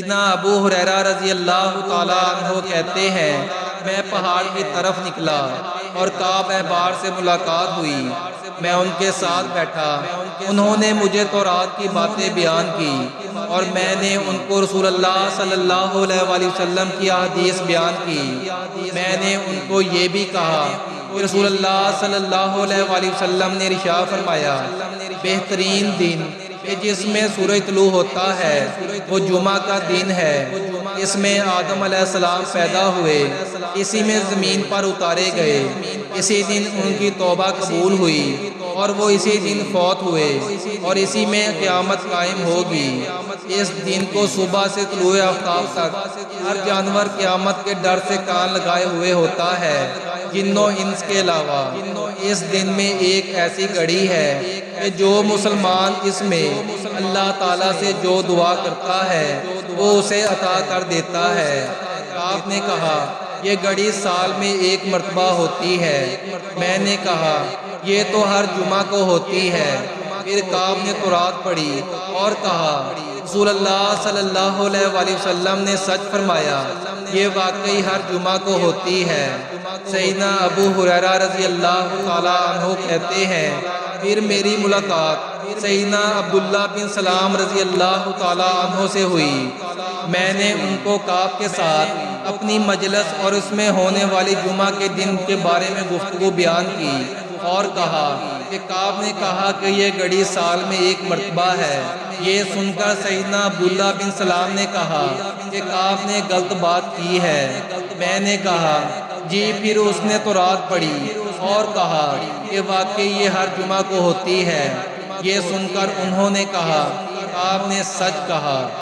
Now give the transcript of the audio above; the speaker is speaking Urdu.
سیدنا ابو ہریرہ رضی اللہ تعالیٰ عنہ کہتے ہیں میں پہاڑ کی طرف نکلا اور کعب احبار سے ملاقات ہوئی۔ میں ان کے ساتھ بیٹھا، انہوں نے مجھے تورات کی باتیں بیان کی اور میں نے ان کو رسول اللہ صلی اللہ علیہ وآلہ وسلم کی احادیث بیان کی۔ میں نے ان کو یہ بھی کہا کہ رسول اللہ صلی اللہ علیہ وآلہ وسلم نے ارشاد فرمایا بہترین دن کہ جس میں سورج طلوع ہوتا ہے وہ جمعہ کا دن ہے۔ اس میں آدم علیہ السلام پیدا ہوئے، اسی میں زمین پر اتارے گئے، اسی دن ان کی توبہ قبول ہوئی اور وہ اسی دن فوت ہوئے اور اسی میں قیامت قائم ہوگی۔ اس دن کو صبح سے طلوع آفتاب تک ہر جانور قیامت کے ڈر سے کان لگائے ہوئے ہوتا ہے، جن و انس کے علاوہ۔ اس دن میں ایک ایسی گھڑی ہے کہ جو مسلمان اس میں اللہ تعالیٰ سے جو دعا کرتا ہے وہ اسے عطا کر دیتا ہے۔ آپ نے کہا یہ گھڑی سال میں ایک مرتبہ ہوتی ہے۔ میں نے کہا یہ تو ہر جمعہ کو ہوتی ہے۔ پھر کعب نے تورات پڑھی اور کہا رسول اللہ صلی اللہ علیہ وآلہ وسلم نے سچ فرمایا، یہ واقعی ہر جمعہ کو ہوتی ہے۔ سیدنا ابو ہریرہ رضی اللہ تعالیٰ عنہ کہتے ہیں پھر میری ملاقات سیدنا عبداللہ بن سلام رضی اللہ تعالیٰ عنہ سے ہوئی۔ میں نے ان کو کعب کے ساتھ اپنی مجلس اور اس میں ہونے والی جمعہ کے دن کے بارے میں گفتگو بیان کی اور کہا کہ کعب نے کہا کہ یہ گھڑی سال میں ایک مرتبہ ہے۔ یہ سن کر سیدنا عبداللہ بن سلام نے کہا کہ کعب نے غلط بات کی ہے۔ میں نے کہا جی، پھر اس نے تورات پڑھی اور کہا کہ واقعی یہ ہر جمعہ کو ہوتی ہے۔ یہ سن کر انہوں نے کہا آپ نے سچ کہا۔